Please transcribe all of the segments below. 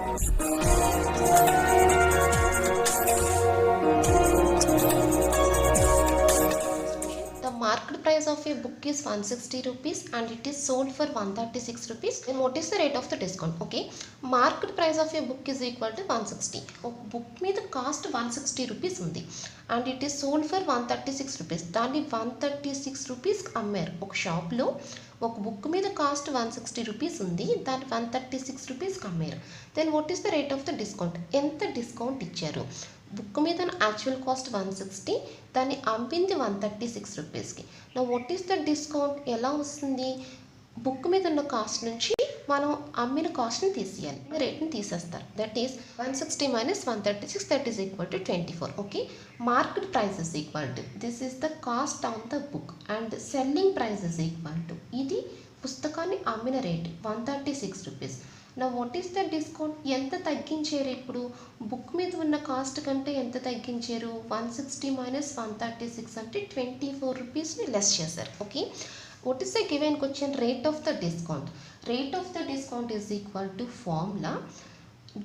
The market price of a book is 160 rupees and it is sold for 136 rupees. Then what is the rate of the discount? Okay, market price of a book is equal to 160. ఒక book మీద cost 160 rupees ఉంది and it is sold for 136 rupees. దాన్ని 136 rupees అమ్మారు. ఒక షాప్లో ఒక book మీద cost 160 rupees ఉంది, దాన్ని 136 రూపీస్కి అమ్మారు. Then what is the rate of the discount? ఎంత డిస్కౌంట్ ఇచ్చారు? బుక్ మీద యాక్చువల్ కాస్ట్ 160, దాన్ని అమ్మింది 136 రూపీస్కి. నా వాట్ ఈస్ ద డిస్కౌంట్? ఎలా వస్తుంది? బుక్ మీద ఉన్న కాస్ట్ నుంచి మనం అమ్మిన కాస్ట్ని తీసేయాలి, రేట్ని తీసేస్తారు. That is 160 minus 136, that is equal to 24. Okay, market price is equal to this is the cost on the book and selling price is equal to ఇది పుస్తకాన్ని అమ్మిన రేట్ 136 రూపీస్. నా వాట్ ఈస్ ద డిస్కౌంట్? ఎంత తగ్గించారు? ఇప్పుడు book మీద ఉన్న cost కంటే ఎంత తగ్గించారు? 160 మైనస్ 136 అంటే 24 రూపీస్ని లెస్ చేశారు. Okay, what is the given question? Rate of the discount. Rate of the discount is equal to formula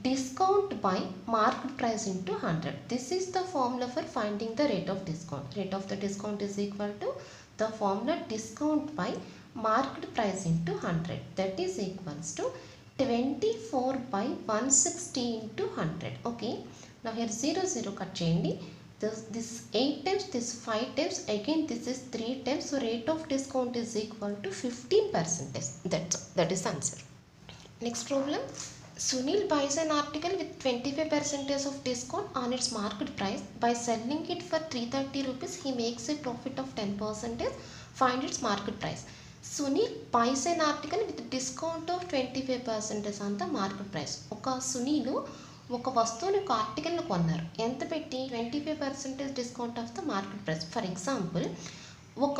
discount by market price into 100. This is the formula for finding the rate of discount. Rate of the discount is equal to the formula discount by market price into 100. That is equals to 24 by 160 into 100. Okay, now here 0 0 cut cheyandi. This 8 times, this 5 times, again this is 3 times, so rate of discount is equal to 15%. That is the answer. Next problem. Sunil buys an article with 25% of discount on its market price. By selling it for 330 rupees, he makes a profit of 10%. Find its market price. Sunil buys an article with discount of 25% on the market price. ఒక సునీలు ఒక వస్తువుని ఒక ఆర్టికల్ని కొన్నారు. ఎంత పెట్టి? 25% discount of the market price. For example, ఒక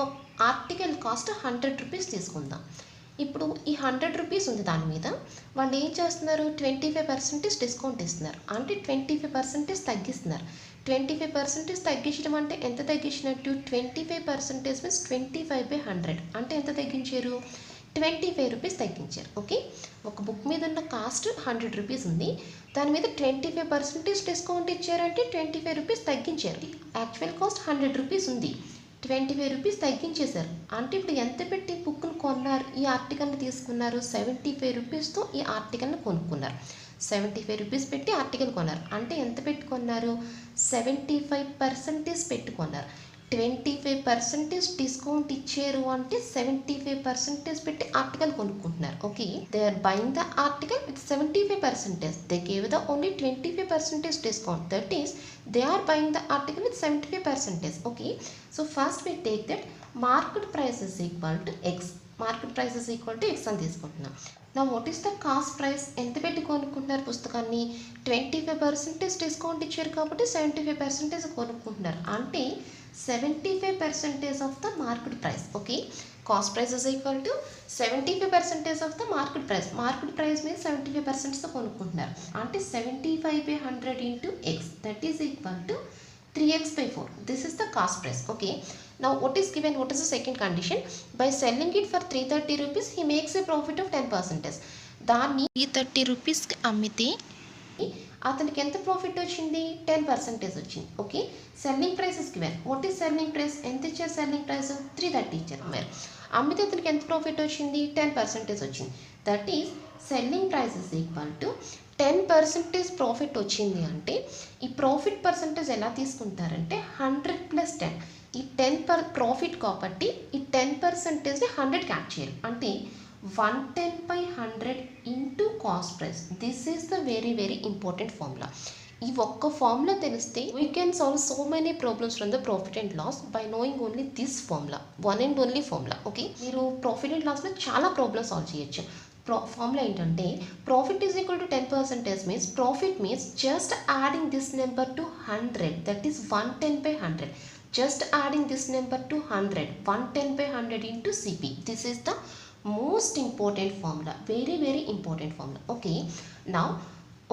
article cost 100 rupees తీసుకుందాం. ఇప్పుడు ఈ 100 రూపీస్ ఉంది, దాని మీద వాళ్ళు ఏం చేస్తున్నారు? 25% డిస్కౌంట్ ఇస్తున్నారు, అంటే 25% తగ్గిస్తున్నారు. 25% తగ్గించడం అంటే ఎంత తగ్గించినట్టు? 25% మీన్స్ 25/100 అంటే ఎంత తగ్గించారు? 25 రూపీస్ తగ్గించారు. ఓకే, ఒక బుక్ మీద ఉన్న కాస్ట్ 100 రూపీస్ ఉంది, దాని మీద 25% డిస్కౌంట్ ఇచ్చారంటే 25 రూపీస్ తగ్గించారు. యాక్చువల్ కాస్ట్ 100 రూపీస్ ఉంది, 25 రూపీస్ తగ్గించేశారు. అంటే ఇప్పుడు ఎంత పెట్టి బుక్ను కొన్నారు? ఈ ఆర్టికల్ని తీసుకున్నారు 75 రూపీస్తో ఈ ఆర్టికల్ని కొనుక్కున్నారు. 75 రూపీస్ పెట్టి ఆర్టికల్ కొన్నారు, అంటే ఎంత పెట్టి కొన్నారు? 75% పెట్టి కొన్నారు. 25% డిస్కౌంట్ ఇచ్చారు అంటే 75% పెట్టి ఆర్టికల్ కొనుక్కుంటున్నారు. Okay, they are buying the article with 75%. They gave the only 25% discount. That is they are buying the article with 75%. Okay, so first we take that market price is equal to x. Market price is equal to x అని తీసుకుంటున్నాం. నా what is the cost price? ఎంత పెట్టి కొనుక్కుంటున్నారు పుస్తకాన్ని? 25% discount ఇచ్చారు కాబట్టి 75% కొనుక్కుంటున్నారు, అంటే 75% of the market price. Okay, cost price is equal to 75% of the market price. Market price మీద 75%తో కొనుక్కుంటున్నారు, అంటే 75/100 into X, that is equal to 3x/4. This is the cost price. Okay, now what is given? What is the second condition? By selling it for 330 rupees, he makes a profit of 10%. దాన్ని 330 రూపీస్కి అమ్మితే అతనికి ఎంత profit వచ్చింది? 10% వచ్చింది. Okay, selling price is given. What is selling price? ఎంత ఇచ్చారు selling price? 330 ఇచ్చారు. మరి అమ్మితే అతనికి ఎంత ప్రాఫిట్ వచ్చింది? 10% వచ్చింది. That is selling price is equal to 10% profit వచ్చింది. అంటే ఈ ప్రాఫిట్ పర్సంటేజ్ ఎలా తీసుకుంటారంటే 100 + 10. ఈ 10 ప్రాఫిట్ కాబట్టి ఈ 10%ని 100కి యాడ్ చేయాలి, అంటే 110/100 into cost price. This is the very very important formula. ఈ ఒక్క ఫార్ములా తెలిస్తే we can solve so many problems from the profit and loss by knowing only this formula, one and only formula. Okay, మీరు profit and లాస్లో చాలా problems solve చేయొచ్చు. Formula ఏంటంటే profit is equal to 10% means profit means just adding this number to 100, that is 110/100. Just adding this number to 100, 110/100 into CP. This is the most important formula, very very important formula. Okay, now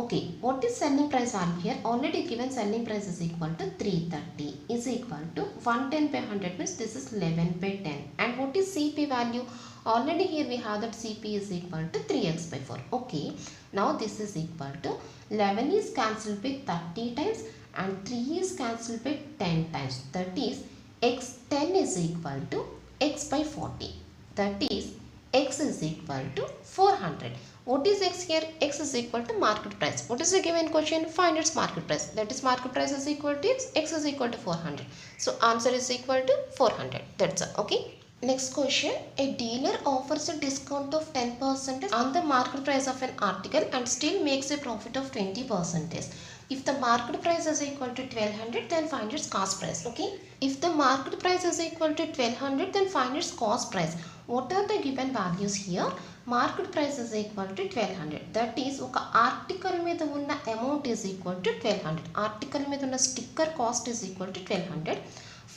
okay, what is selling price value here? Already given selling price is equal to 330 is equal to 110/100 means this is 11/10. And what is CP value? Already here we have that Cp is equal to 3x by 4. Okay. Now this is equal to 11 is cancelled by 30 times and 3 is cancelled by 10 times. That is x10 is equal to x by 40. That is x is equal to 400. What is x here? X is equal to market price. What is the given question? Find its market price. That is market price is equal to x is equal to 400. So answer is equal to 400. That's all. Okay. Next question. A dealer offers a discount of 10% on the market price of an article and still makes a profit of 20%. If the market price is equal to 1200, then find its cost price. Okay. If the market price is equal to 1200, then find its cost price. What are the given values here? Market price is equal to 1200. That is, ఒక article మీద ఉన్న amount is equal to 1200. Article మీద ఉన్న sticker cost is equal to 1200.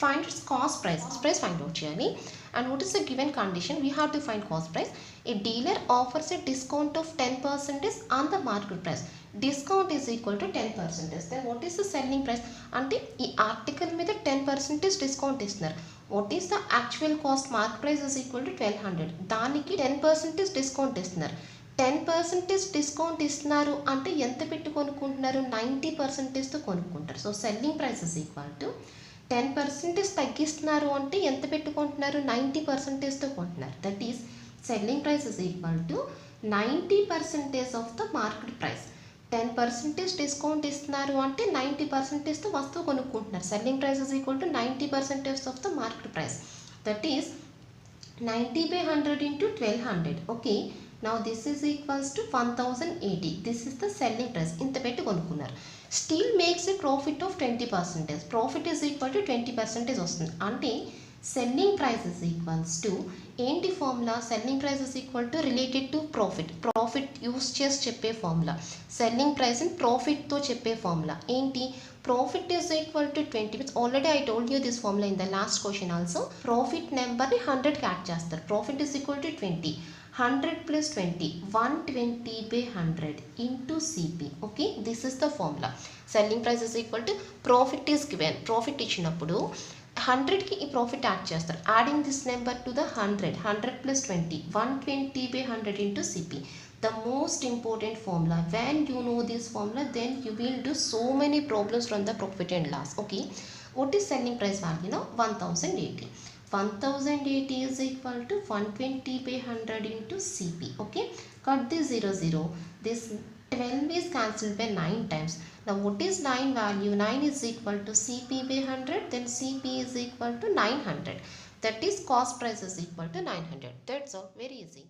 Find its cost price. Cost price find out చేయాలి. And what is the given condition? We have to find cost price. A dealer offers a discount of 10% on the market price. Discount is equal to 10%. Then what is the selling price? అంటే ఈ article మీద 10% discount ఇస్తున్నారు. What is the actual cost? Mark price is equal to 1200. దానికి 10% discount ఇస్తున్నారు. 10% discount ఇస్తున్నారు అంటే ఎంత పెట్టి కొనుక్కుంటున్నారు? 90%తో కొనుక్కుంటారు. So selling price is equal to 10% తగ్గిస్తున్నారు అంటే ఎంత పెట్టుకుంటున్నారు? 90%తో కొంటున్నారు. That is selling price is equal to 90% of the market price. 10% discount ఇస్తున్నారు అంటే 90%తో వస్తువు కొనుక్కుంటున్నారు. Selling price is equal to 90% of the market price. That is 90/100 into 1200. Okay. Now this is equals to 1080. This is the selling price. ఇంత పెట్టి కొనుక్కున్నారు. Still makes a profit of 20%. Profit is equal to 20% వస్తుంది. అంటే selling price is equals to ఏంటి formula? Selling price is equal to related to profit. Profit use చేసి చెప్పే formula. Selling ప్రైస్ని ప్రాఫిట్తో చెప్పే formula ఏంటి? Profit is equal to 20. Which already I told you this formula in the last question also. Profit number ni 100 కి add చేస్తారు. Profit is equal to 20. 100 plus 20. 120/100 into CP. Okay. This is the formula. Selling price is equal to profit is given. Profit ఇచ్చినప్పుడు 100కి ఈ profit add చేస్తారు. Adding this number to the 100. 100 plus 20. 120/100 into CP. The most important formula. When you know this formula, then you will do so many problems from the profit and loss. Okay. What is selling price value now? 1080. 1080 is equal to 120/100 into CP. Okay. Cut this 0. This 12 is cancelled by 9 times. Now what is 9 value? 9 is equal to CP/100. Then CP is equal to 900. That is cost price is equal to 900. That's all. Very easy.